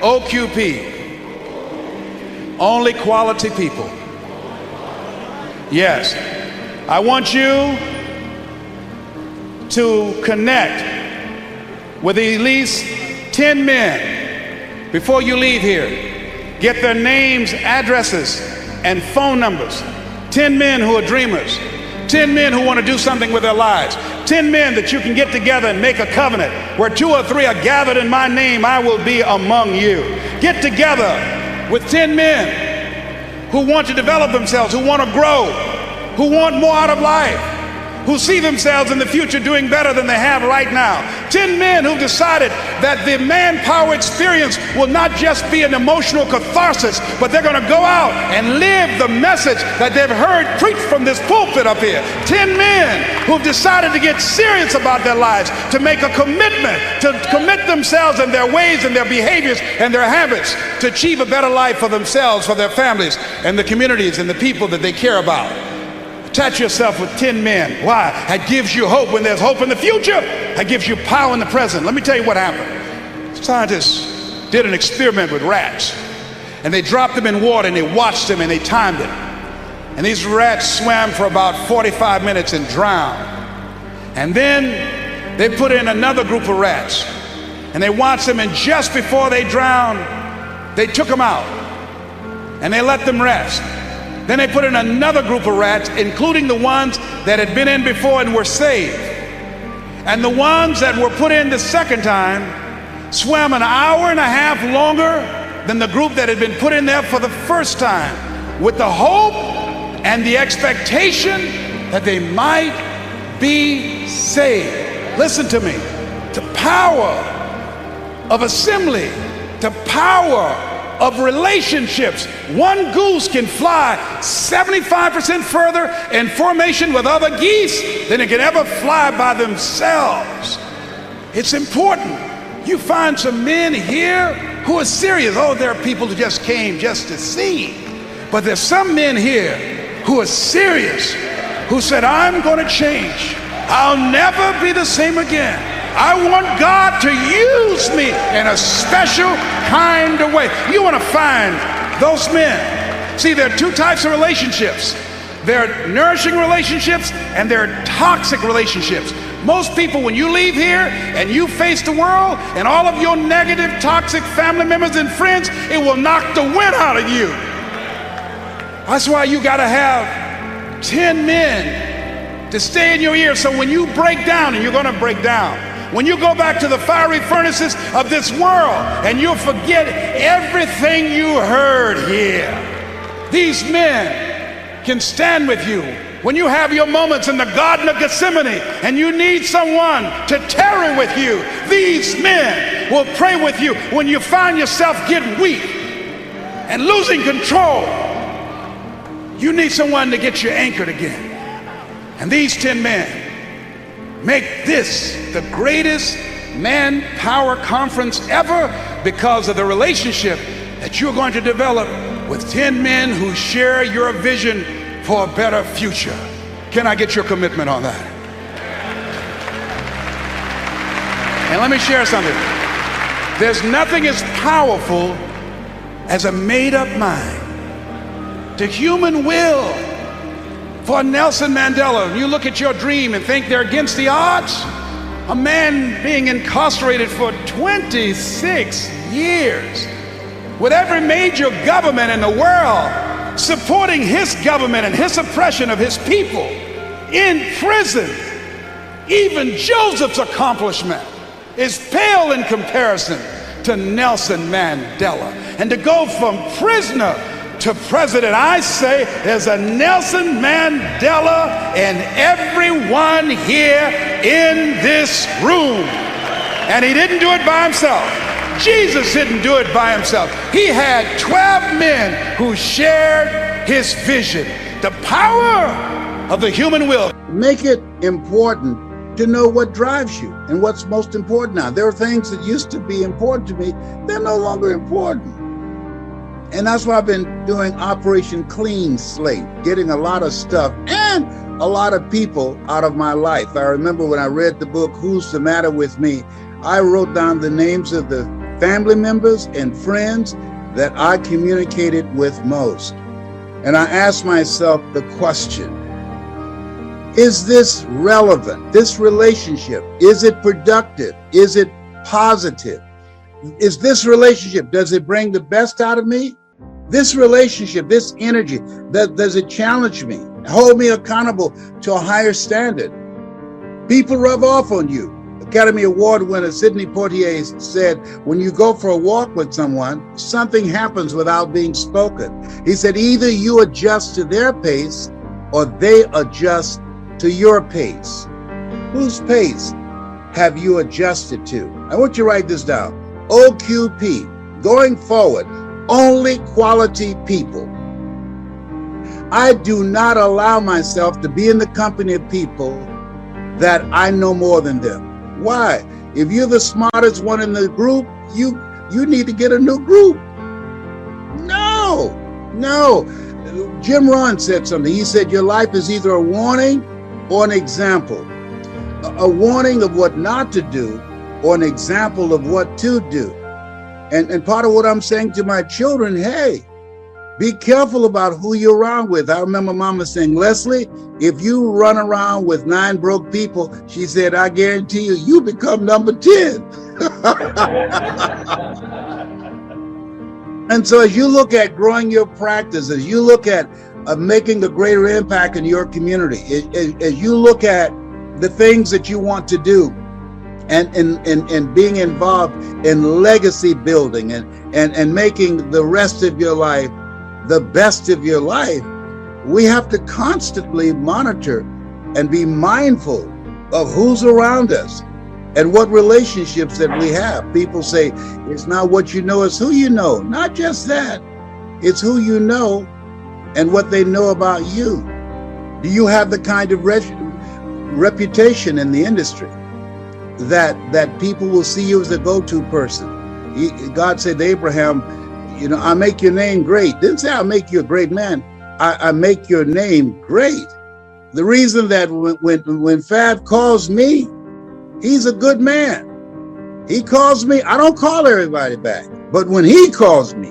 OQP, only quality people. Yes, I want you to connect with at least 10 men before you leave here. Get their names, addresses, and phone numbers. 10 men who are dreamers. 10 men who want to do something with their lives. 10 men that you can get together and make a covenant. Where 2 or 3 are gathered in my name, I will be among you. Get together with 10 men who want to develop themselves, who want to grow, who want more out of life, who see themselves in the future doing better than they have right now. 10 men who've decided that the manpower experience will not just be an emotional catharsis, but they're going to go out and live the message that they've heard preached from this pulpit up here. 10 men who've decided to get serious about their lives, to make a commitment, to commit themselves and their ways and their behaviors and their habits to achieve a better life for themselves, for their families, and the communities and the people that they care about. Attach yourself with 10 men. Why? That gives you hope when there's hope in the future. That gives you power in the present. Let me tell you what happened. Scientists did an experiment with rats, and they dropped them in water and they watched them and they timed it. And these rats swam for about 45 minutes and drowned. And then they put in another group of rats and they watched them, and just before they drowned, they took them out and they let them rest. Then they put in another group of rats, including the ones that had been in before and were saved. And the ones that were put in the second time swam an hour and a half longer than the group that had been put in there for the first time, with the hope and the expectation that they might be saved. Listen to me. The power of assembly, the power of relationships. One goose can fly 75% further in formation with other geese than it can ever fly by themselves. It's important. You find some men here who are serious. Oh, there are people who just came just to see. But there's some men here who are serious, who said, I'm going to change. I'll never be the same again. I want God to use me in a special kind of way. You want to find those men. See, there are 2 types of relationships. There are nourishing relationships and there are toxic relationships. Most people, when you leave here and you face the world and all of your negative, toxic family members and friends, it will knock the wind out of you. That's why you got to have 10 men to stay in your ear, so when you break down, and you're going to break down, when you go back to the fiery furnaces of this world and you'll forget everything you heard here, these men can stand with you. When you have your moments in the Garden of Gethsemane and you need someone to tarry with you, these men will pray with you when you find yourself getting weak and losing control. You need someone to get you anchored again. And these 10 men make this the greatest manpower conference ever because of the relationship that you're going to develop with 10 men who share your vision for a better future. Can I get your commitment on that? And let me share something. There's nothing as powerful as a made-up mind. The human will. For Nelson Mandela, you look at your dream and think they're against the odds. A man being incarcerated for 26 years, with every major government in the world supporting his government and his oppression of his people, in prison. Even Joseph's accomplishment is pale in comparison to Nelson Mandela. And to go from prisoner to president, I say there's a Nelson Mandela in everyone here in this room. And he didn't do it by himself. Jesus didn't do it by himself. He had 12 men who shared his vision. The power of the human will. Make it important to know what drives you and what's most important now. There are things that used to be important to me, they're no longer important. And that's why I've been doing Operation Clean Slate, getting a lot of stuff and a lot of people out of my life. I remember when I read the book, Who's the Matter with Me? I wrote down the names of the family members and friends that I communicated with most. And I asked myself the question, is this relevant? This relationship, is it productive? Is it positive? Is this relationship, does it bring the best out of me? This relationship, this energy, does it challenge me, hold me accountable to a higher standard? People rub off on you. Academy Award winner Sidney Poitier said, when you go for a walk with someone, something happens without being spoken. He said, either you adjust to their pace or they adjust to your pace. Whose pace have you adjusted to? I want you to write this down. OQP, going forward, only quality people. I do not allow myself to be in the company of people that I know more than them. Why? If you're the smartest one in the group, you need to get a new group. No. Jim Rohn said something. He said, your life is either a warning or an example. A warning of what not to do or an example of what to do. And part of what I'm saying to my children, hey, be careful about who you're around with. I remember Mama saying, Leslie, if you run around with 9 broke people, she said, I guarantee you, you become number 10. And so as you look at growing your practice, as you look at making a greater impact in your community, as you look at the things that you want to do, and being involved in legacy building and making the rest of your life the best of your life, we have to constantly monitor and be mindful of who's around us and what relationships that we have. People say it's not what you know, it's who you know. Not just that, it's who you know and what they know about you. Do you have the kind of reputation in the industry that people will see you as a go-to person? God said to Abraham, I make your name great. Didn't say I make you a great man. I make your name great. The reason that when Fab calls me, he's a good man. He calls me, I don't call everybody back. But when he calls me,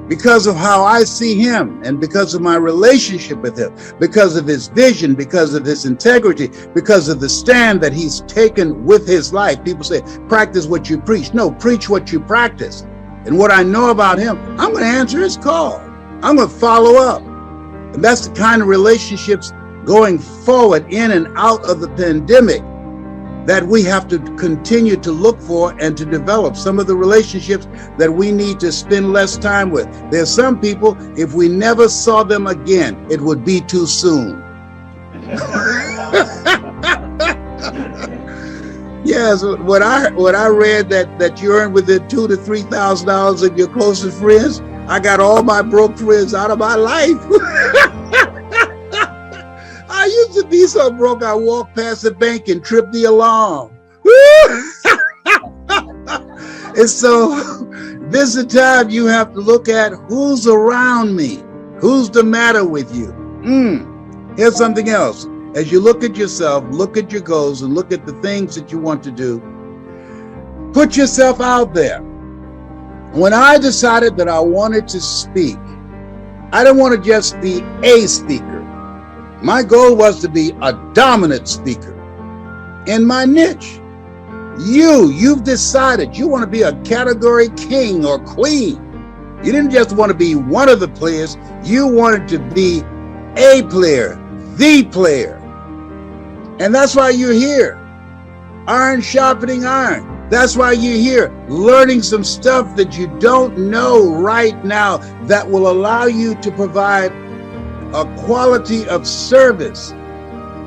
because of how I see him and because of my relationship with him, because of his vision, because of his integrity, because of the stand that he's taken with his life. People say, practice what you preach. No, preach what you practice. And what I know about him, I'm going to answer his call. I'm going to follow up. And that's the kind of relationships going forward in and out of the pandemic that we have to continue to look for and to develop. Some of the relationships that we need to spend less time with. There's some people, if we never saw them again, it would be too soon. Yes, when I read that you earn within $2,000 to $3,000 of your closest friends, I got all my broke friends out of my life. I used to be so broke, I walked past the bank and tripped the alarm. And so this is the time you have to look at who's around me, who's the matter with you. Here's something else. As you look at yourself, look at your goals, and look at the things that you want to do, put yourself out there. When I decided that I wanted to speak, I didn't want to just be a speaker. My goal was to be a dominant speaker in my niche. You've decided you want to be a category king or queen. You didn't just want to be one of the players. You wanted to be a player, the player. And that's why you're here. Iron sharpening iron. That's why you're here, learning some stuff that you don't know right now that will allow you to provide a quality of service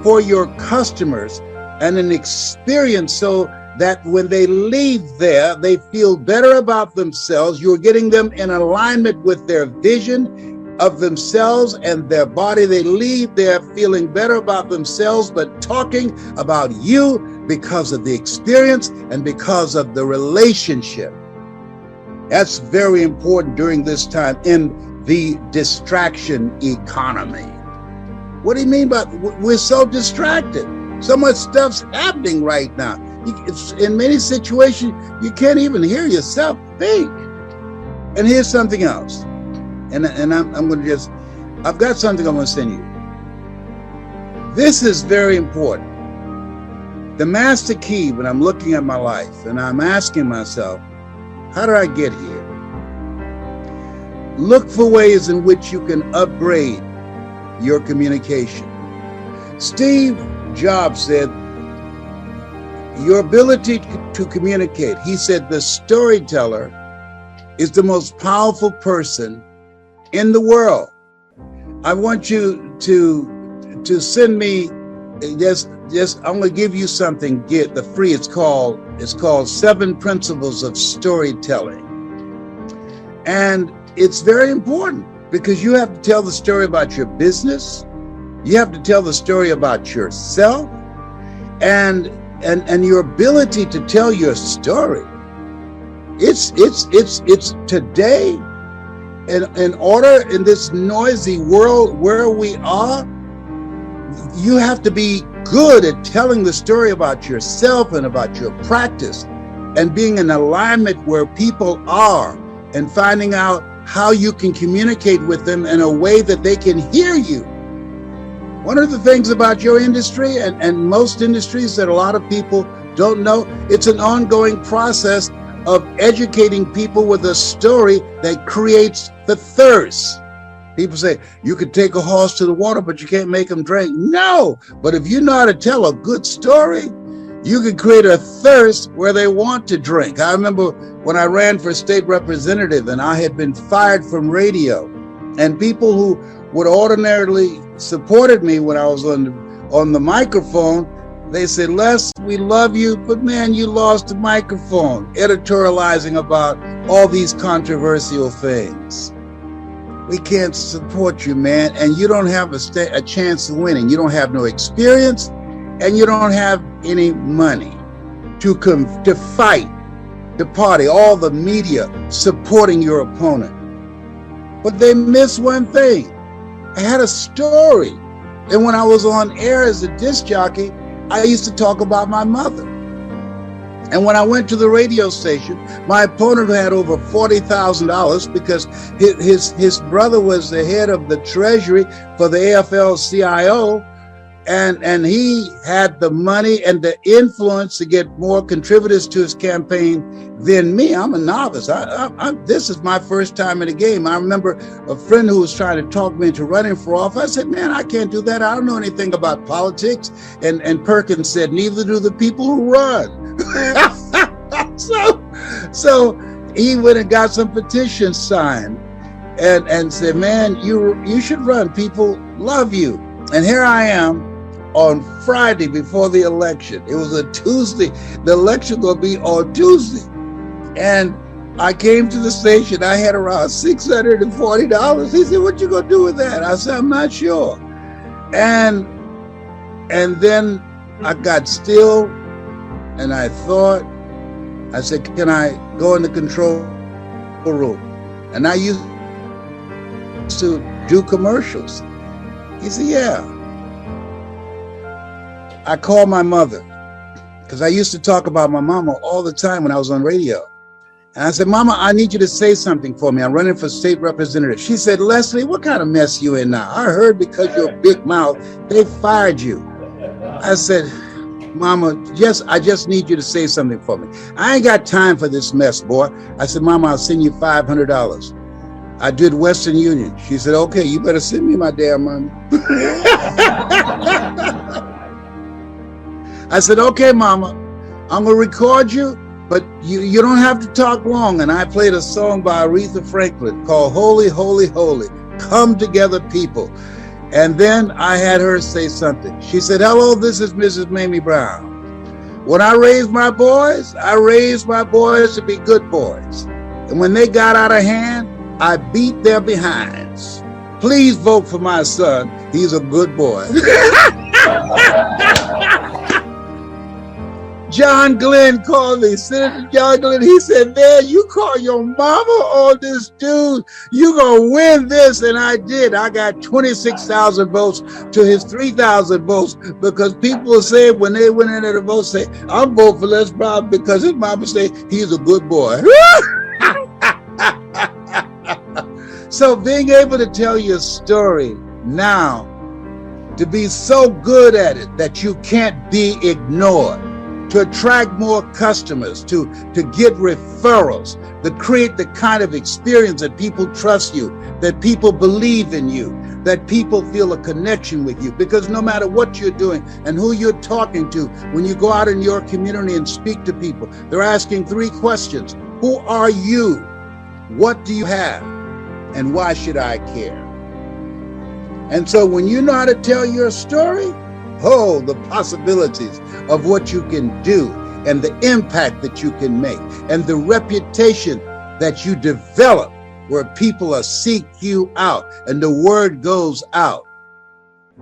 for your customers and an experience so that when they leave there, they feel better about themselves. You're getting them in alignment with their vision of themselves and their body. They leave there feeling better about themselves, but talking about you because of the experience and because of the relationship. That's very important during this time in the distraction economy. What do you mean by we're so distracted? So much stuff's happening right now. It's, in many situations, you can't even hear yourself think. And here's something else. And I'm going to just, I've got something I'm going to send you. This is very important. The master key when I'm looking at my life and I'm asking myself, how did I get here? Look for ways in which you can upgrade your communication. Steve Jobs said, your ability to communicate, he said, the storyteller is the most powerful person in the world. I want you to send me just I'm going to give you something, get the free. It's called 7 Principles of Storytelling. And it's very important because you have to tell the story about your business. You have to tell the story about yourself and your ability to tell your story. It's today in order in this noisy world where we are, you have to be good at telling the story about yourself and about your practice and being in alignment where people are and finding out how you can communicate with them in a way that they can hear you. One of the things about your industry and most industries that a lot of people don't know, it's an ongoing process of educating people with a story that creates the thirst. People say, you could take a horse to the water, but you can't make them drink. No, but if you know how to tell a good story, you can create a thirst where they want to drink. I remember when I ran for state representative and I had been fired from radio, and people who would ordinarily supported me when I was on the microphone, they said, Les, we love you, but man, you lost the microphone, editorializing about all these controversial things. We can't support you, man, and you don't have a chance of winning. You don't have no experience, and you don't have any money to fight the party, all the media supporting your opponent. But they miss one thing. I had a story, and when I was on air as a disc jockey, I used to talk about my mother. And when I went to the radio station, my opponent had over $40,000 because his brother was the head of the treasury for the AFL-CIO, and he had the money and the influence to get more contributors to his campaign than me. I'm a novice. This is my first time in the game. I remember a friend who was trying to talk me into running for office. I said, man, I can't do that. I don't know anything about politics. And Perkins said, neither do the people who run. So he went and got some petitions signed and said, man, you should run. People love you. And here I am on Friday before the election. It was a Tuesday. The election going to be on Tuesday. And I came to the station. I had around $640. He said, what you going to do with that? I said, I'm not sure. And then I got still and I thought, I said, can I go in the control room? And I used to do commercials. He said, yeah. I called my mother because I used to talk about my mama all the time when I was on radio. And I said, Mama, I need you to say something for me. I'm running for state representative. She said, Leslie, what kind of mess you in now? I heard because you're a big mouth, they fired you. I said, Mama, I just need you to say something for me. I ain't got time for this mess, boy. I said, Mama, I'll send you $500. I did Western Union. She said, okay, you better send me my damn money. I said, okay, Mama, I'm going to record you, but you don't have to talk long. And I played a song by Aretha Franklin called Holy, Holy, Holy, Come Together People. And then I had her say something. She said, hello, this is Mrs. Mamie Brown. When I raised my boys to be good boys. And when they got out of hand, I beat their behinds. Please vote for my son. He's a good boy. John Glenn called me, Senator John Glenn. He said, man, you call your mama on this dude, you gonna win this. And I did. I got 26,000 votes to his 3,000 votes, because people said when they went into the vote, say, I'm voting for Les Brown because his mama said he's a good boy. So being able to tell your story now, to be so good at it that you can't be ignored, to attract more customers, to get referrals, to create the kind of experience that people trust you, that people believe in you, that people feel a connection with you. Because no matter what you're doing and who you're talking to, when you go out in your community and speak to people, they're asking 3 questions. Who are you? What do you have? And why should I care? And so when you know how to tell your story, oh, the possibilities of what you can do and the impact that you can make and the reputation that you develop where people are seek you out and the word goes out.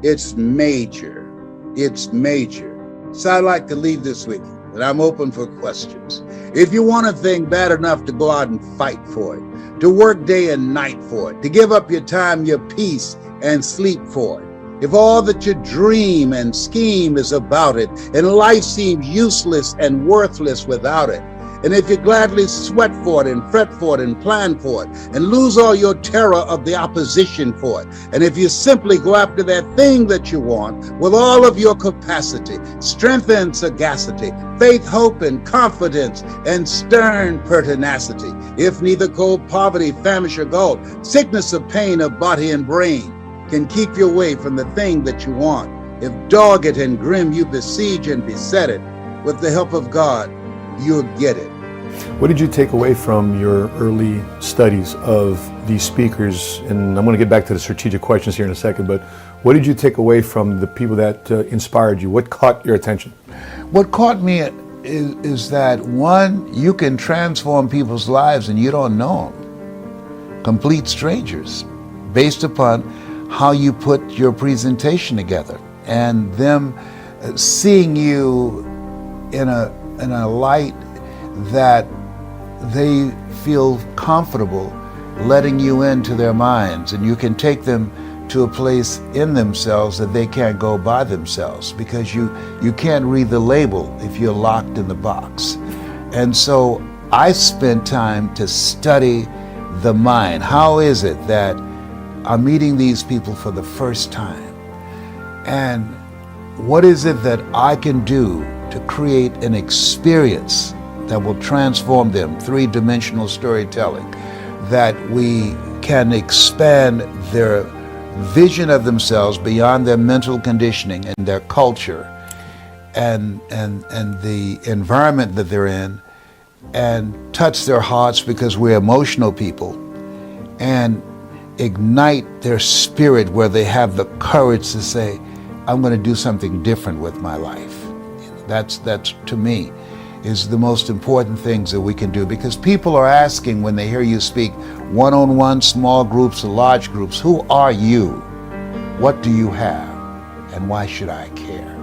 It's major. It's major. So I'd like to leave this with you, and I'm open for questions. If you want a thing bad enough to go out and fight for it, to work day and night for it, to give up your time, your peace, and sleep for it. If all that you dream and scheme is about it, and life seems useless and worthless without it, and if you gladly sweat for it and fret for it and plan for it and lose all your terror of the opposition for it, and if you simply go after that thing that you want with all of your capacity, strength and sagacity, faith, hope, and confidence, and stern pertinacity, if neither cold poverty, famish, or gold, sickness or pain of body and brain can keep you away from the thing that you want, if dogged and grim you besiege and beset it, with the help of God, you'll get it. What did you take away from your early studies of these speakers? And I'm going to get back to the strategic questions here in a second, but what did you take away from the people that inspired you? What caught your attention? What caught me is that, one, you can transform people's lives and you don't know them. Complete strangers, based upon how you put your presentation together and them seeing you in a light that they feel comfortable letting you into their minds, and you can take them to a place in themselves that they can't go by themselves, because you can't read the label if you're locked in the box. And so I spent time to study the mind. How is it that I'm meeting these people for the first time? And what is it that I can do to create an experience that will transform them? 3-dimensional storytelling, that we can expand their vision of themselves beyond their mental conditioning and their culture and the environment that they're in, and touch their hearts, because we're emotional people, and ignite their spirit where they have the courage to say, I'm going to do something different with my life. That's to me is the most important things that we can do, because people are asking when they hear you speak, one-on-one, small groups, or large groups, who are you? What do you have? And why should I care?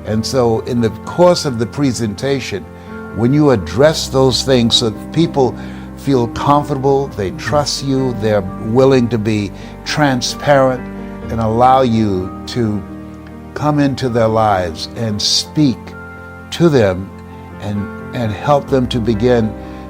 And so in the course of the presentation, when you address those things so that people feel comfortable, they trust you, they're willing to be transparent and allow you to come into their lives and speak to them and help them to begin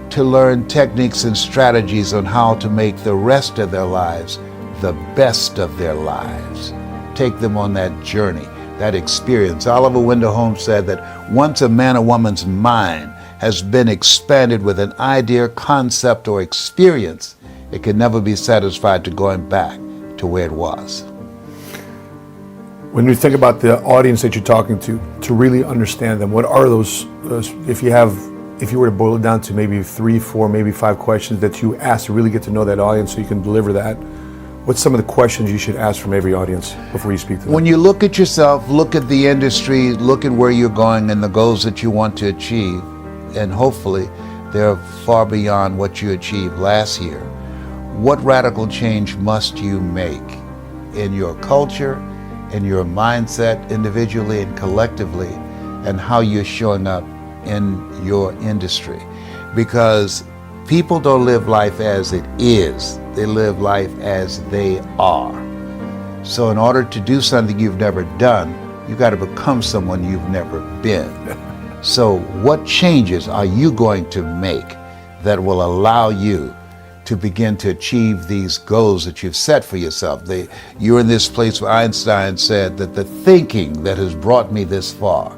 to learn techniques and strategies on how to make the rest of their lives the best of their lives. Take them on that journey, that experience. Oliver Wendell Holmes said that once a man or woman's mind has been expanded with an idea, concept, or experience, it can never be satisfied to going back to where it was. When you think about the audience that you're talking to really understand them, what are those, if you were to boil it down to maybe 3, 4, maybe 5 questions that you ask to really get to know that audience so you can deliver that, what's some of the questions you should ask from every audience before you speak to them? When you look at yourself, look at the industry, look at where you're going and the goals that you want to achieve, and hopefully they're far beyond what you achieved last year. What radical change must you make in your culture, in your mindset, individually and collectively, and how you're showing up in your industry, because people don't live life as it is. They live life as they are. So in order to do something you've never done, you got to become someone you've never been. So what changes are you going to make that will allow you to begin to achieve these goals that you've set for yourself? You're in this place where Einstein said that the thinking that has brought me this far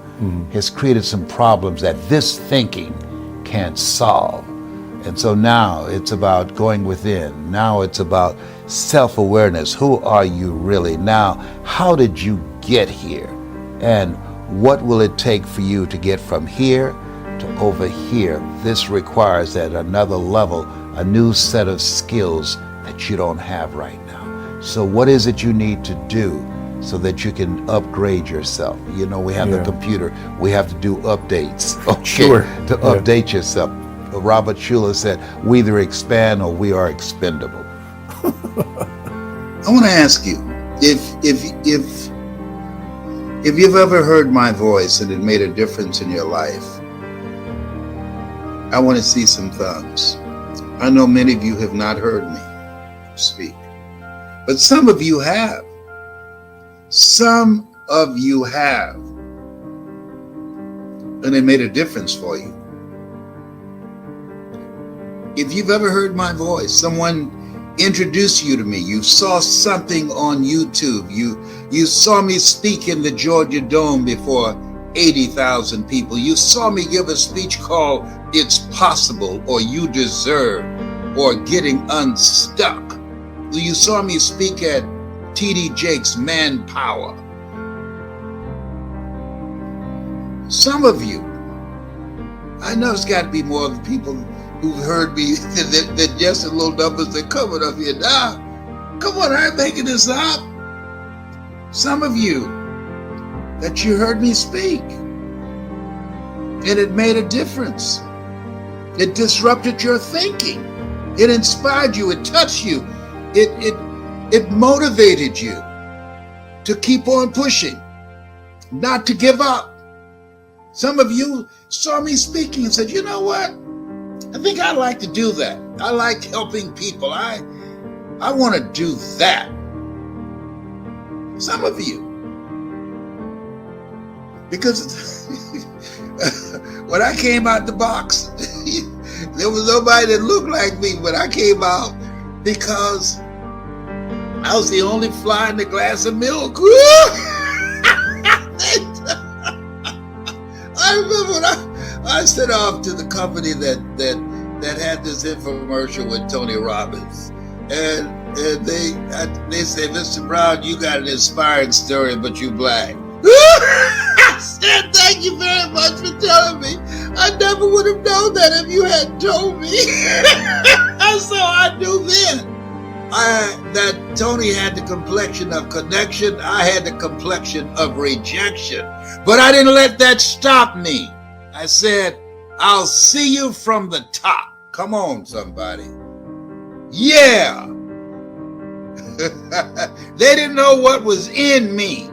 has created some problems that this thinking can't solve. And so now it's about going within. Now it's about self-awareness. Who are you really? Now, how did you get here? And what will it take for you to get from here to over here? This requires at another level, a new set of skills that you don't have right now. So what is it you need to do so that you can upgrade yourself? You know, we have the computer, we have to do updates, to update yourself. Robert Schuller said, we either expand or we are expendable. I want to ask you, if you've ever heard my voice and it made a difference in your life, I want to see some thumbs. I know many of you have not heard me speak, but some of you have. Some of you have. And it made a difference for you. If you've ever heard my voice, someone introduced you to me, you saw something on YouTube, you saw me speak in the Georgia Dome before 80,000 people, you saw me give a speech called It's Possible, or You Deserve, or Getting Unstuck. You saw me speak at T.D. Jakes' Manpower. Some of you, I know it's got to be more of the people who've heard me than just the little numbers that coming up here now. Come on, I ain't making this up. Some of you that you heard me speak, and it made a difference. It disrupted your thinking. It inspired you. It touched you. It motivated you to keep on pushing, not to give up. Some of you saw me speaking and said, you know what? I think I'd like to do that. I like helping people. I want to do that. Some of you. Because when I came out the box, there was nobody that looked like me when I came out, because I was the only fly in the glass of milk. I remember when I sent off to the company that had this infomercial with Tony Robbins, and they said, Mr. Brown, you got an inspiring story, but you black. I said, thank you very much for telling me. I never would have known that if you hadn't told me. So I knew then that Tony had the complexion of connection. I had the complexion of rejection. But I didn't let that stop me. I said, I'll see you from the top. Come on, somebody. Yeah. They didn't know what was in me.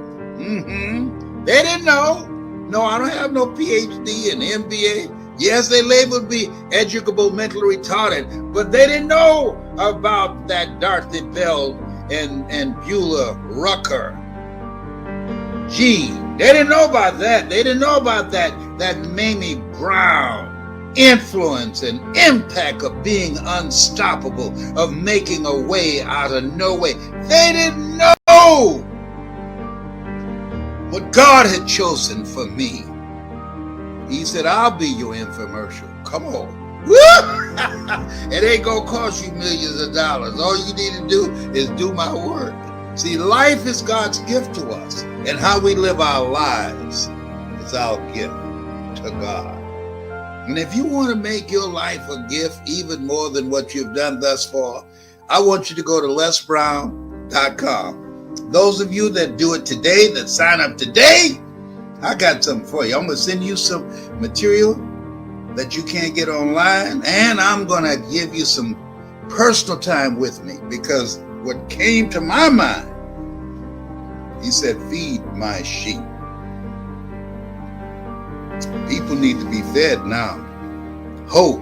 They didn't know. No, I don't have no PhD and MBA. Yes, they labeled me educable, mentally retarded, but they didn't know about that Dorothy Bell and Beulah Rucker gene. They didn't know about that. They didn't know about that Mamie Brown influence and impact of being unstoppable, of making a way out of no way. They didn't know what God had chosen for me. He said, I'll be your infomercial. Come on. It ain't gonna cost you millions of dollars. All you need to do is do my work. See, life is God's gift to us, and how we live our lives is our gift to God. And if you want to make your life a gift even more than what you've done thus far, I want you to go to lesbrown.com. Those of you that do it today, that sign up today, I got something for you. I'm going to send you some material that you can't get online, and I'm going to give you some personal time with me, because what came to my mind, he said, feed my sheep. People People need to be fed now. Hope,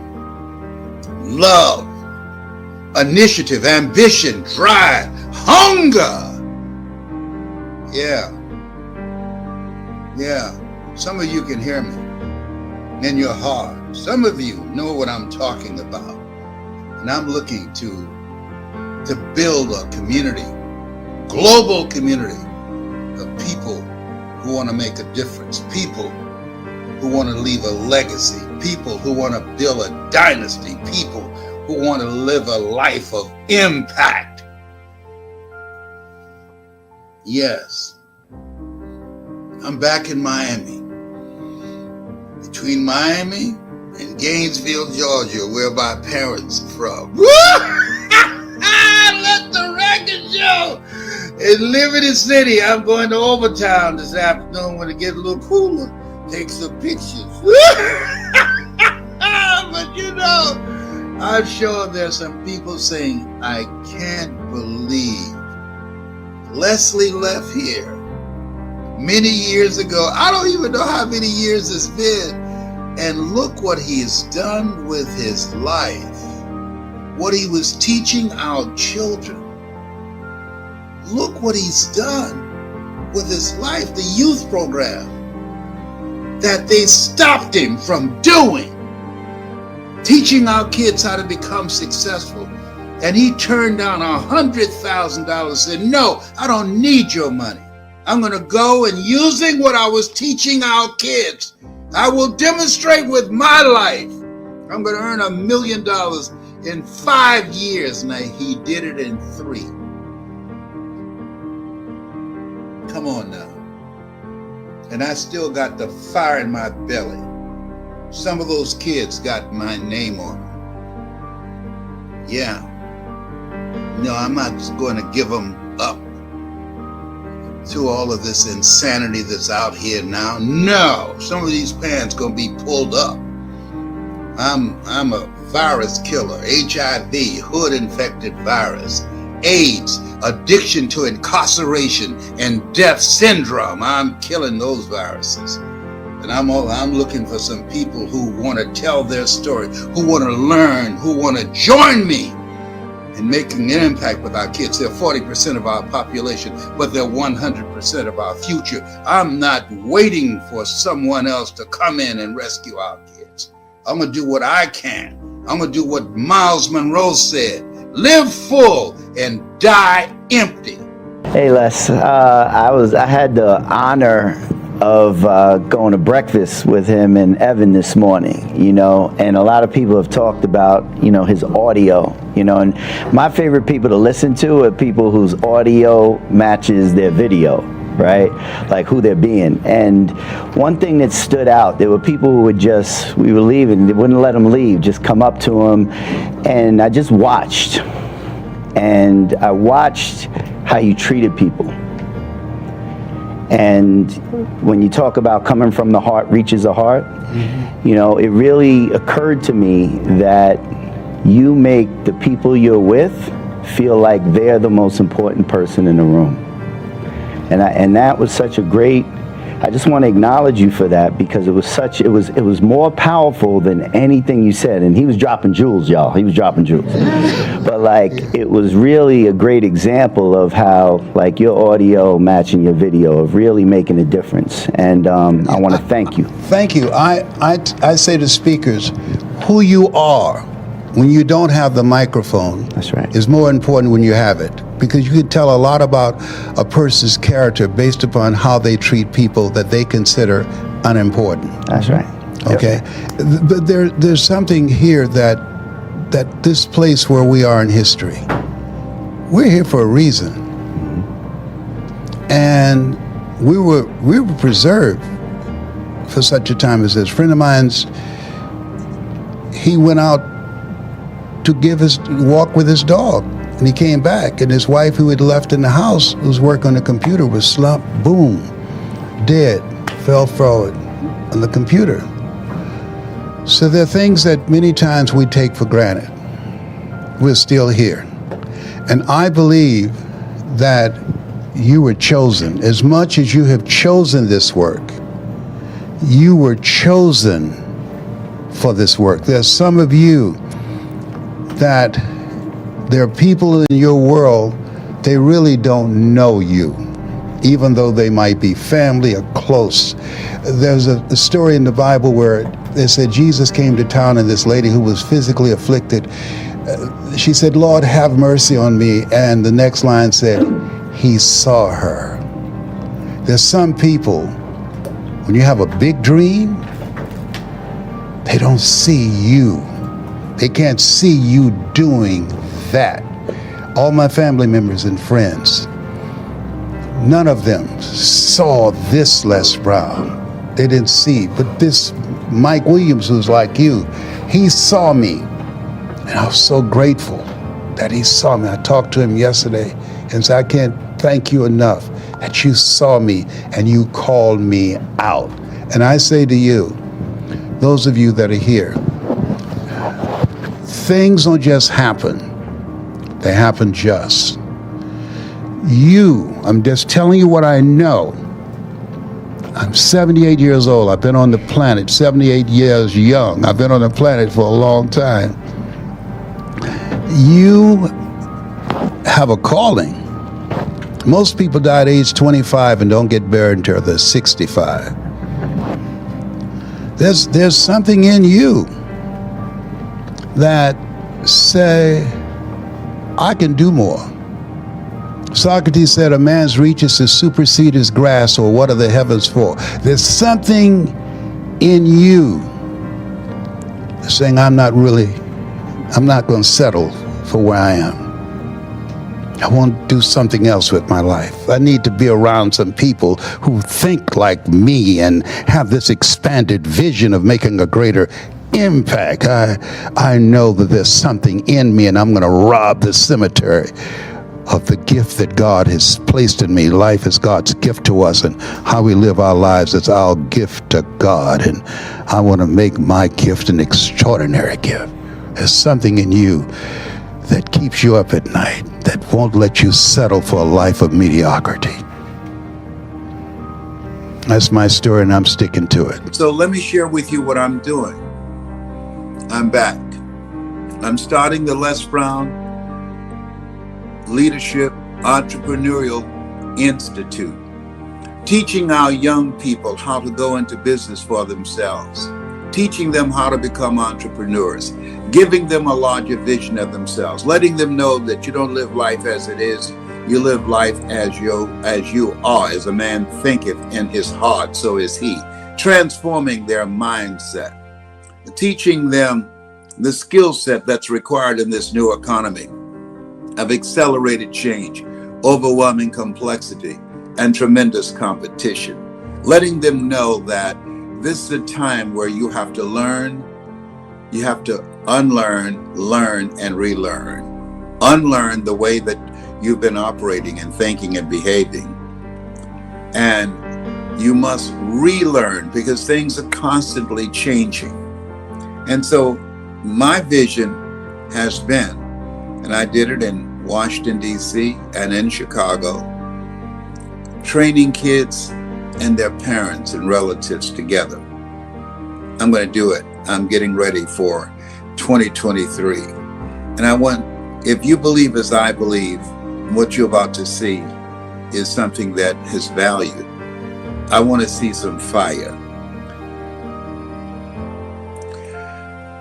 love, initiative, ambition, drive, hunger. Yeah. Some of you can hear me in your heart. Some of you know what I'm talking about. And I'm looking to build a community, global community of people who want to make a difference, people who want to leave a legacy, people who want to build a dynasty, people who want to live a life of impact. Yes, I'm back in Miami. Between Miami and Gainesville, Georgia, where my parents are from. Let the record show. And live in the city. I'm going to Overtown this afternoon when it gets a little cooler. Take some pictures. But you know, I'm sure there's some people saying, I can't believe Leslie left here many years ago. I don't even know how many years it's been. And look what he's done with his life. What he was teaching our children. Look what he's done with his life, the youth program that they stopped him from doing. Teaching our kids how to become successful. And he turned down $100,000, said, no, I don't need your money. I'm going to go and using what I was teaching our kids, I will demonstrate with my life. I'm going to earn $1 million in 5 years. Now he did it in 3. Come on now. And I still got the fire in my belly. Some of those kids got my name on them. Yeah. No, I'm not going to give them up to all of this insanity that's out here now. No, some of these pants going to be pulled up. I'm a virus killer, HIV, hood-infected virus, AIDS, addiction to incarceration, and death syndrome. I'm killing those viruses. And I'm looking for some people who want to tell their story, who want to learn, who want to join me in making an impact with our kids. They're 40% of our population, but they're 100% of our future. I'm not waiting for someone else to come in and rescue our kids. I'm going to do what I can. I'm going to do what Miles Monroe said. Live full and die empty. Hey Les, I had the honor of going to breakfast with him and Evan this morning, you know, and a lot of people have talked about, you know, his audio, you know, and my favorite people to listen to are people whose audio matches their video, right? Like who they're being. And one thing that stood out, there were people who would just, we were leaving, they wouldn't let them leave, just come up to him, and I just watched. And I watched how you treated people. And when you talk about coming from the heart reaches the heart, you know, it really occurred to me that you make the people you're with feel like they're the most important person in the room. And that was such a great, I just want to acknowledge you for that, because it was more powerful than anything you said. And he was dropping jewels, y'all. He was dropping jewels. But like, it was really a great example of how like your audio matching your video of really making a difference. And I want to thank you. Thank you. I say to speakers, who you are when you don't have the microphone, That's right, is more important when you have it. Because you can tell a lot about a person's character based upon how they treat people that they consider unimportant. That's right. Okay, but there's something here that this place where we are in history, we're here for a reason, and we were preserved for such a time as this. A friend of mine's, he went out to walk with his dog. And he came back, and his wife, who had left in the house, who was working on the computer, was slumped, boom, dead, fell forward on the computer. So there are things that many times we take for granted. We're still here. And I believe that you were chosen. As much as you have chosen this work, You were chosen for this work. There's some of you that there are people in your world, they really don't know you, even though they might be family or close. There's a story in the Bible where they said Jesus came to town, and this lady who was physically afflicted, she said, "Lord, have mercy on me." And the next line said, he saw her. There's some people, when you have a big dream, they don't see you. They can't see you doing that. All my family members and friends, none of them saw this Les Brown. They didn't see. But this Mike Williams, who's like you, he saw me. And I was so grateful that he saw me. I talked to him yesterday and said, I can't thank you enough that you saw me and you called me out. And I say to you, those of you that are here, things don't just happen. They happen just. I'm just telling you what I know. I'm 78 years old. I've been on the planet, 78 years young. I've been on the planet for a long time. You have a calling. Most people die at age 25 and don't get buried until they're 65. There's something in you that say, I can do more. Socrates said, a man's reach is to supersede his grasp, or what are the heavens for? There's something in you saying, I'm not going to settle for where I am. I want to do something else with my life. I need to be around some people who think like me and have this expanded vision of making a greater impact. I know that there's something in me, and I'm going to rob the cemetery of the gift that God has placed in me. Life is God's gift to us, and how we live our lives is our gift to God. And I want to make my gift an extraordinary gift. There's something in you that keeps you up at night, that won't let you settle for a life of mediocrity. That's my story, and I'm sticking to it. So let me share with you what I'm doing. I'm back. I'm starting the Les Brown Leadership Entrepreneurial Institute, teaching our young people how to go into business for themselves, teaching them how to become entrepreneurs, giving them a larger vision of themselves, letting them know that you don't live life as it is, you live life as you are. As a man thinketh in his heart, so is he. Transforming their mindset, teaching them the skill set that's required in this new economy of accelerated change, overwhelming complexity, and tremendous competition. Letting them know that this is a time where you have to learn, you have to unlearn, learn, and relearn. Unlearn the way that you've been operating and thinking and behaving. And you must relearn, because things are constantly changing. And so my vision has been, and I did it in Washington, D.C. and in Chicago, training kids and their parents and relatives together. I'm going to do it. I'm getting ready for 2023. And I want, if you believe as I believe, what you're about to see is something that has value. I want to see some fire.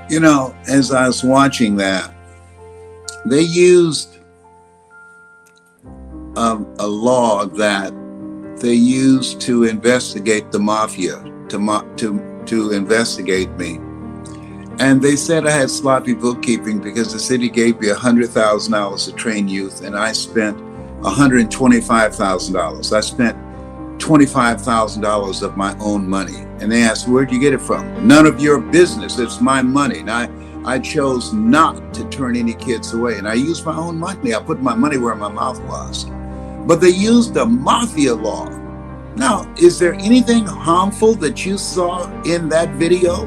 You know, as I was watching that, they used a law that they used to investigate the mafia, to investigate me. And they said I had sloppy bookkeeping because the city gave me $100,000 to train youth, and I spent $125,000. I spent $25,000 of my own money. And they asked, where'd you get it from? None of your business. It's my money. And I chose not to turn any kids away. And I used my own money. I put my money where my mouth was. But they used the mafia law. Now, is there anything harmful that you saw in that video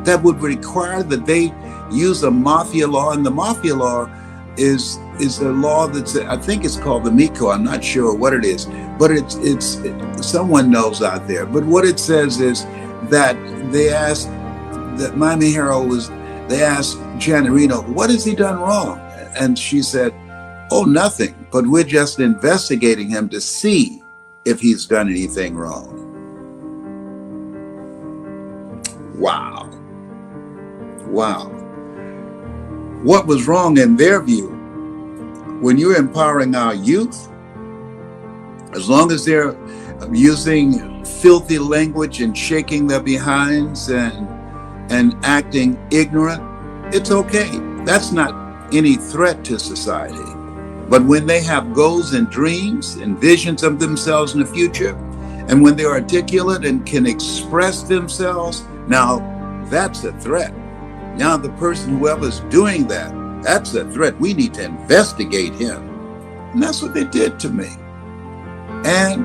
that would require that they use a mafia law? And the mafia law is a law that's, I think it's called the Miko. I'm not sure what it is, but it's someone knows out there. But what it says is that they asked that Miami Herald they asked Janet Reno, what has he done wrong? And she said, oh, nothing, but we're just investigating him to see if he's done anything wrong. Wow. Wow. What was wrong in their view? When you're empowering our youth, as long as they're using filthy language and shaking their behinds and acting ignorant, it's okay. That's not any threat to society. But when they have goals and dreams and visions of themselves in the future, and when they're articulate and can express themselves, now that's a threat. Now the person, whoever's doing that, that's a threat. We need to investigate him. And that's what they did to me. And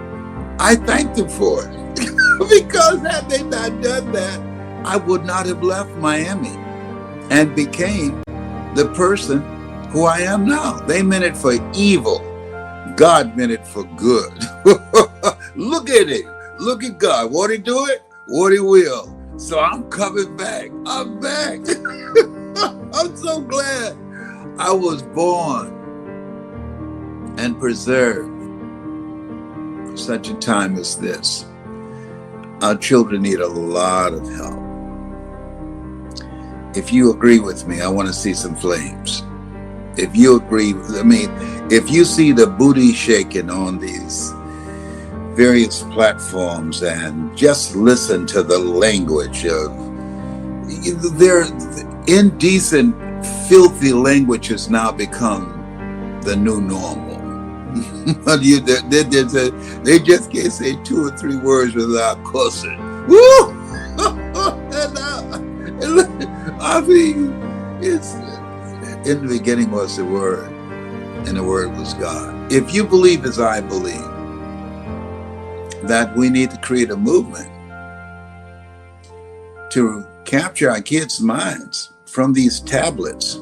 I thanked them for it. Because had they not done that, I would not have left Miami and became the person who I am now. They meant it for evil. God meant it for good. Look at it. Look at God. Won't he do it? Won't he will? So I'm coming back. I'm back. I'm so glad I was born and preserved for such a time as this. Our children need a lot of help. If you agree with me, I want to see some flames. If you agree, if you see the booty shaking on these various platforms and just listen to the language of their indecent, filthy language has now become the new normal. They just can't say 2 or 3 words without cussing. Woo! I mean, it's in the beginning was the Word, and the Word was God. If you believe as I believe, that we need to create a movement to capture our kids' minds from these tablets,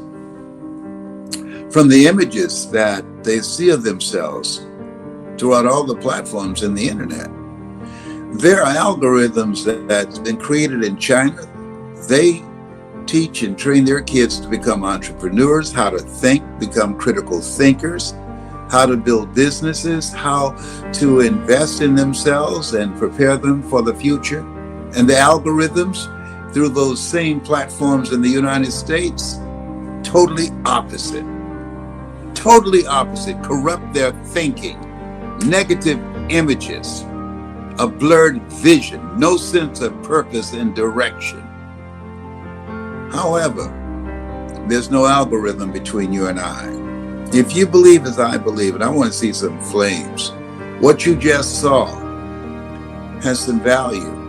from the images that they see of themselves throughout all the platforms in the internet. There are algorithms that's been created in China. They teach and train their kids to become entrepreneurs, how to think, become critical thinkers, how to build businesses, how to invest in themselves and prepare them for the future. And the algorithms through those same platforms in the United States, totally opposite, corrupt their thinking, negative images, a blurred vision, no sense of purpose and direction. However, there's no algorithm between you and I. If you believe as I believe, and I want to see some flames, what you just saw has some value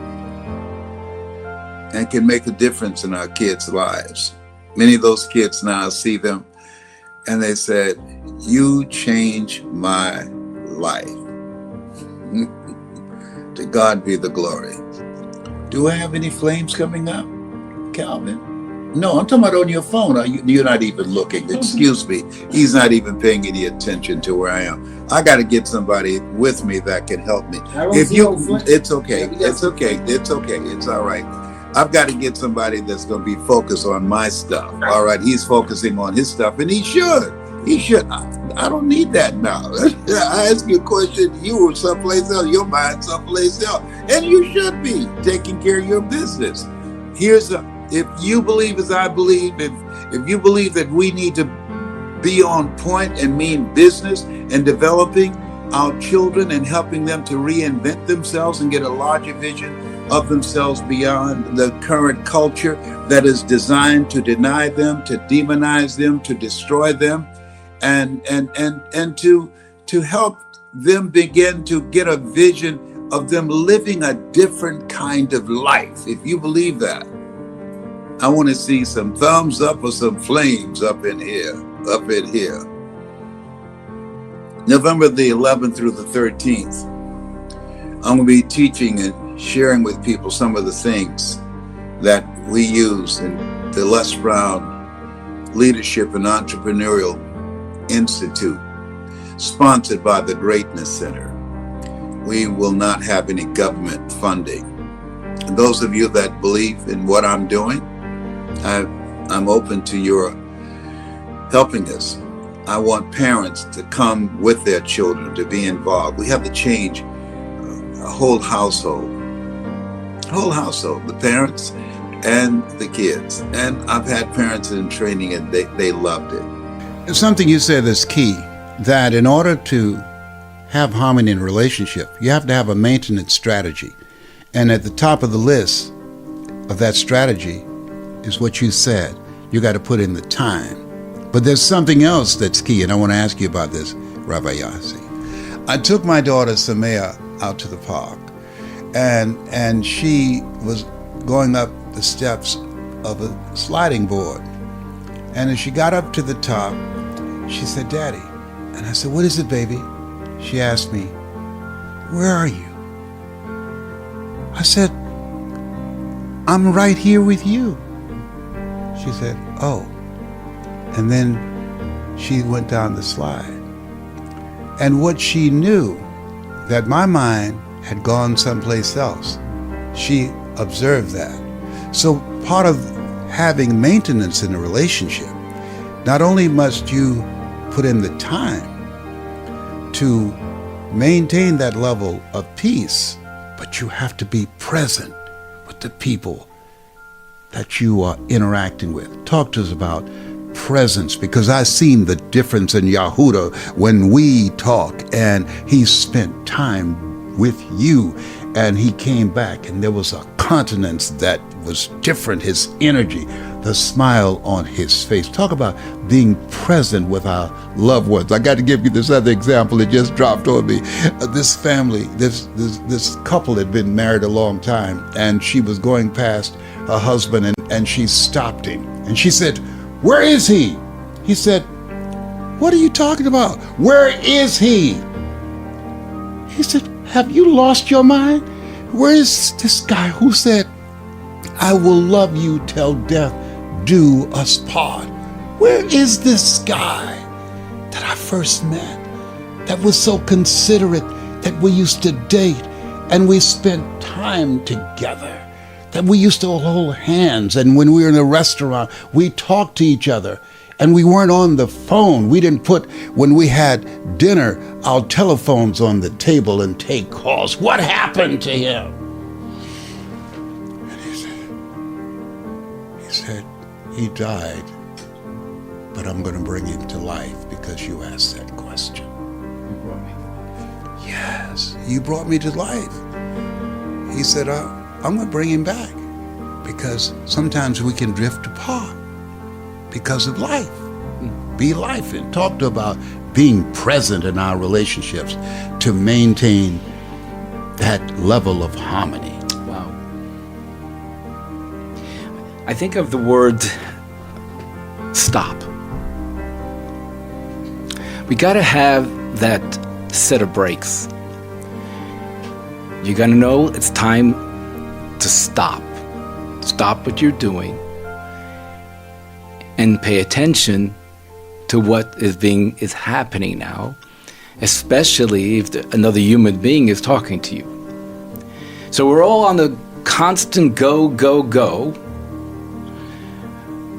and can make a difference in our kids' lives. Many of those kids now see them and they said, you changed my life. To God be the glory. Do I have any flames coming up, Calvin? No, I'm talking about on your phone. You're not even looking. Excuse me. He's not even paying any attention to where I am. I got to get somebody with me that can help me. It's okay. It's okay. It's okay. It's all right. I've got to get somebody that's going to be focused on my stuff. All right. He's focusing on his stuff, and he should. He should. I don't need that now. I ask you a question. You were someplace else. Your mind's someplace else, and you should be taking care of your business. If you believe as I believe, if you believe that we need to be on point and mean business and developing our children and helping them to reinvent themselves and get a larger vision of themselves beyond the current culture that is designed to deny them, to demonize them, to destroy them, and to help them begin to get a vision of them living a different kind of life. If you believe that, I want to see some thumbs up or some flames up in here. November the 11th through the 13th, I'm going to be teaching and sharing with people some of the things that we use in the Les Brown Leadership and Entrepreneurial Institute, sponsored by the Greatness Center. We will not have any government funding. And those of you that believe in what I'm doing, I'm open to your helping us. I want parents to come with their children, to be involved. We have to change a whole household, the parents and the kids. And I've had parents in training and they loved it. Something you said is key, that in order to have harmony in a relationship, you have to have a maintenance strategy. And at the top of the list of that strategy is what you said. You got to put in the time. But there's something else that's key, and I want to ask you about this, Rabbi Yossi. I took my daughter Samaya out to the park, and she was going up the steps of a sliding board. And as she got up to the top, she said, "Daddy." And I said, "What is it, baby?" She asked me, "Where are you?" I said, "I'm right here with you." She said, "Oh." And then she went down the slide. And what she knew, that my mind had gone someplace else, she observed that. So part of having maintenance in a relationship, not only must you put in the time to maintain that level of peace, but you have to be present with the people that you are interacting with. Talk to us about presence, because I've seen the difference in Yahuda when we talk, and he spent time with you, and he came back, and there was a countenance that was different, his energy, the smile on his face. Talk about being present with our loved ones. I got to give you this other example that just dropped on me. This family, this couple had been married a long time, and she was going past her husband, and she stopped him, and she said, "Where is he?" He said, "What are you talking about? Where is he?" He said, "Have you lost your mind? Where is this guy who said, 'I will love you till death do us part'? Where is this guy that I first met, that was so considerate, that we used to date and we spent time together, that we used to hold hands, and when we were in a restaurant, we talked to each other, and we weren't on the phone. We didn't put, when we had dinner, our telephones on the table and take calls. What happened to him?" And he said, "He died, but I'm going to bring him to life because you asked that question." You brought me to life. Yes, you brought me to life. He said, "I'm going to bring him back, because sometimes we can drift apart because of life." Be life, and talk to about being present in our relationships to maintain that level of harmony. Wow. I think of the word stop. We got to have that set of brakes. You got to know it's time to stop. Stop what you're doing and pay attention to what is happening now, especially if another human being is talking to you. So we're all on the constant go, go, go,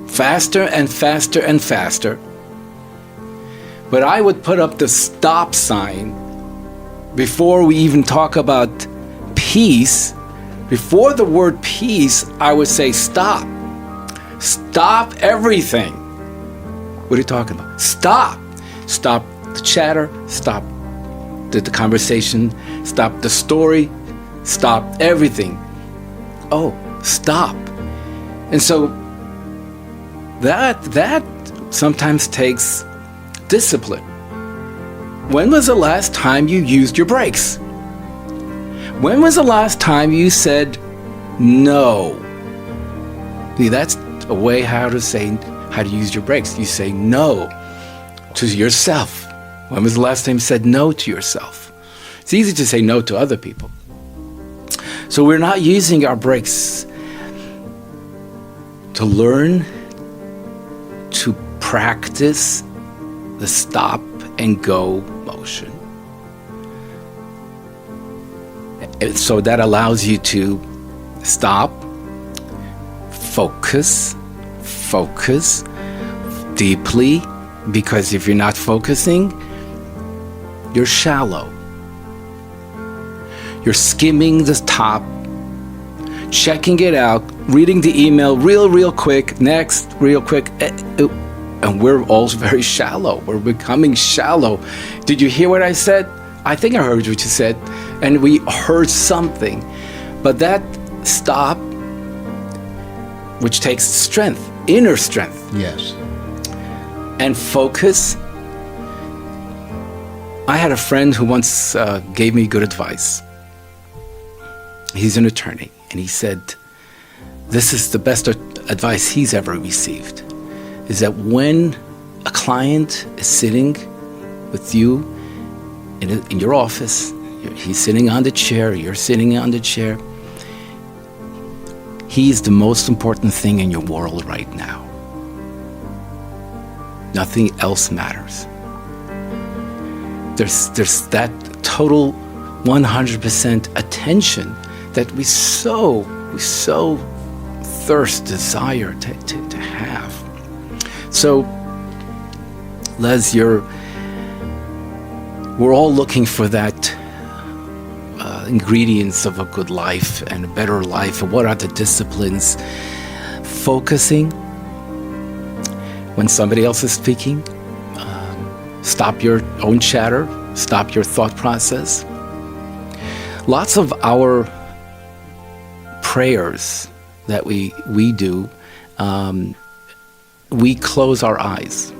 faster and faster and faster. But I would put up the stop sign before we even talk about peace. Before the word peace, I would say stop. Stop everything. What are you talking about? Stop. Stop the chatter. Stop the conversation. Stop the story. Stop everything. Oh, stop. And so that sometimes takes discipline. When was the last time you used your brakes? When was the last time you said no? See, that's a way how to use your brakes. You say no to yourself. When was the last time you said no to yourself? It's easy to say no to other people. So we're not using our brakes to learn, to practice the stop and go motion. So that allows you to stop, focus deeply, because if you're not focusing, you're shallow. You're skimming the top, checking it out, reading the email real quick, next, real quick. And we're all very shallow. We're becoming shallow. Did you hear what I said? I think I heard what you said. And we heard something. But that stop, which takes strength, inner strength, Yes. and focus. I had a friend who once gave me good advice. He's an attorney, and he said, this is the best advice he's ever received, is that when a client is sitting with you in your office, he's sitting on the chair, you're sitting on the chair, he's the most important thing in your world right now. Nothing else matters. There's that total 100% attention that we so desire to have. So, Les, we're all looking for that ingredients of a good life and a better life. And what are the disciplines? Focusing when somebody else is speaking. Stop your own chatter. Stop your thought process. Lots of our prayers that we do, we close our eyes.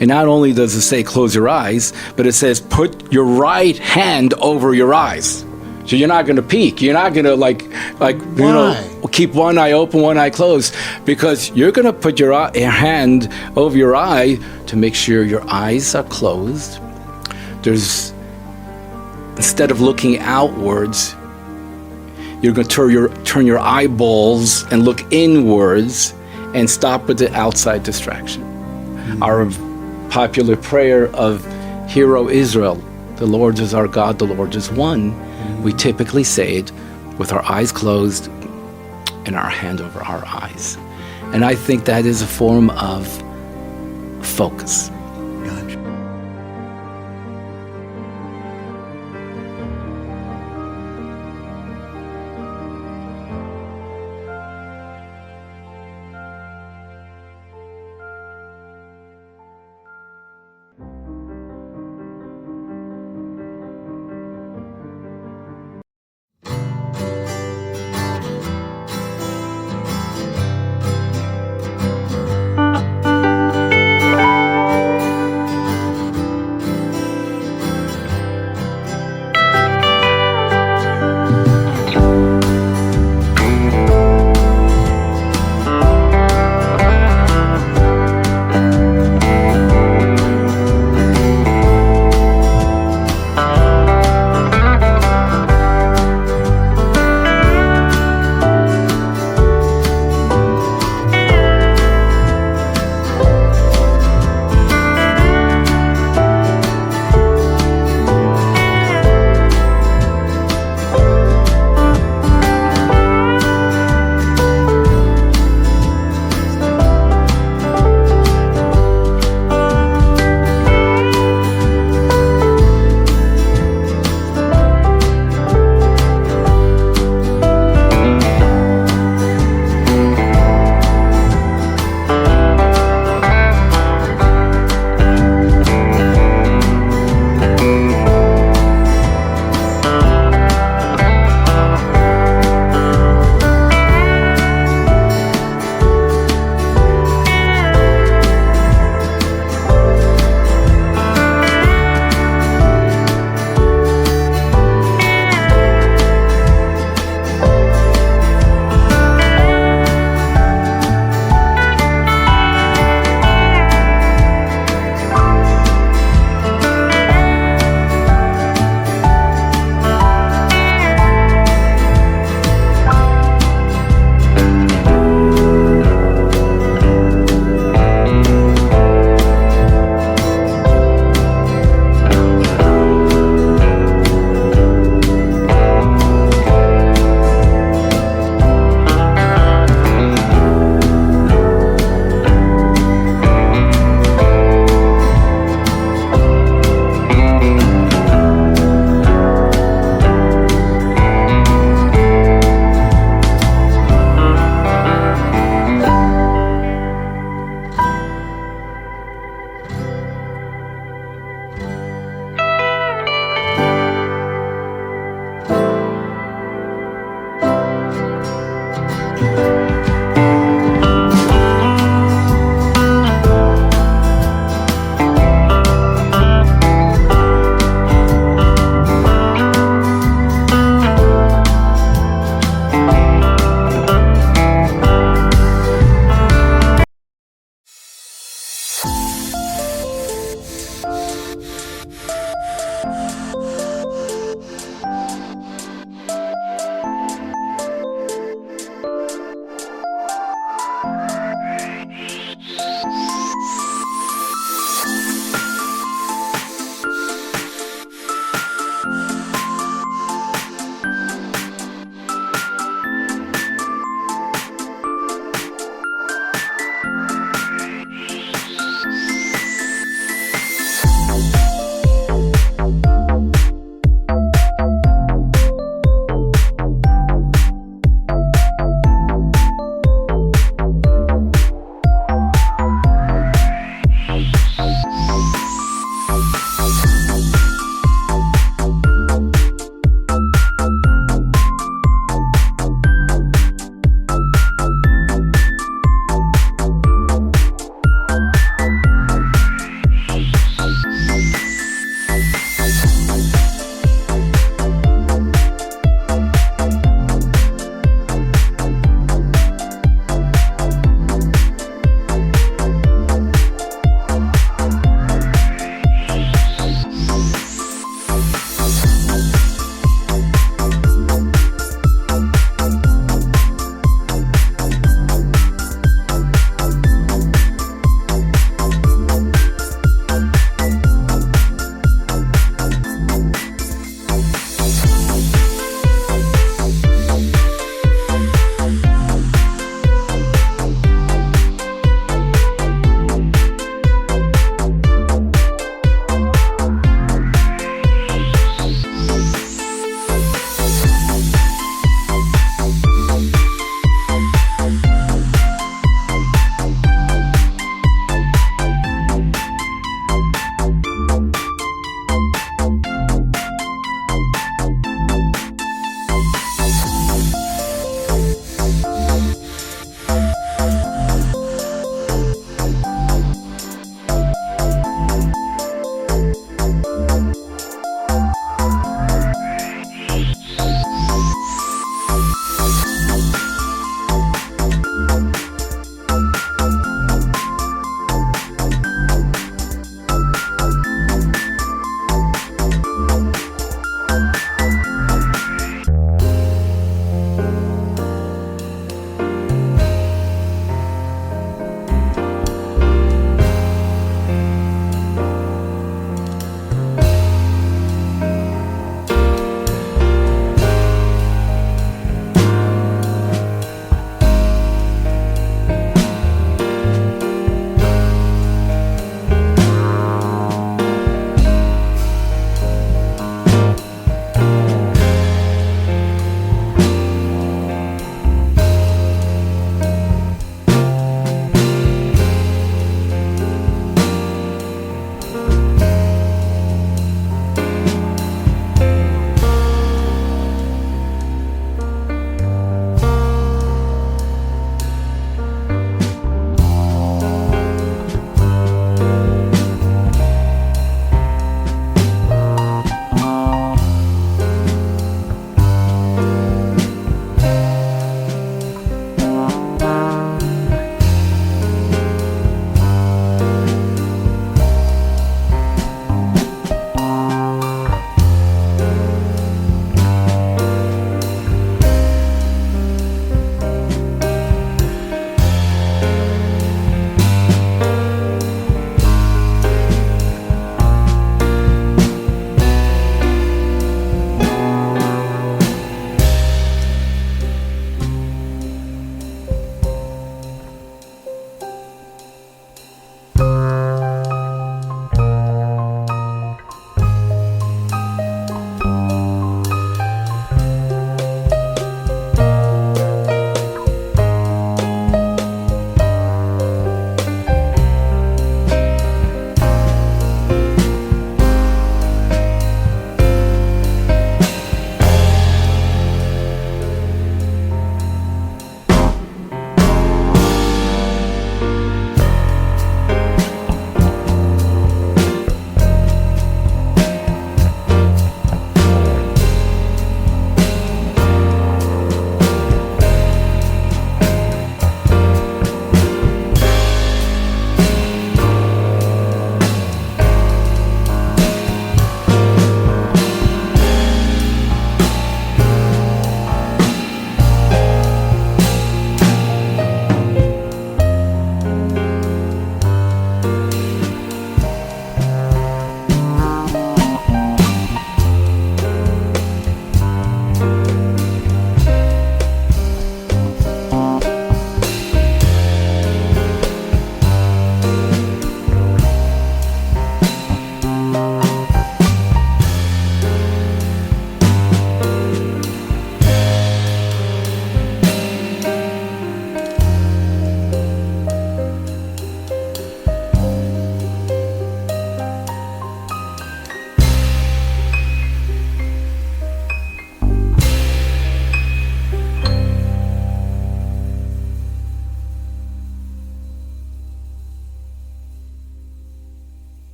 And not only does it say close your eyes, but it says put your right hand over your eyes. So you're not going to peek. You're not going to keep one eye open, one eye closed, because you're going to put your hand over your eye to make sure your eyes are closed. Instead of looking outwards, you're going to turn your eyeballs and look inwards and stop with the outside distraction. Mm-hmm. Our popular prayer of Hear, O Israel, the Lord is our God, the Lord is one. Mm-hmm. We typically say it with our eyes closed and our hand over our eyes. And I think that is a form of focus.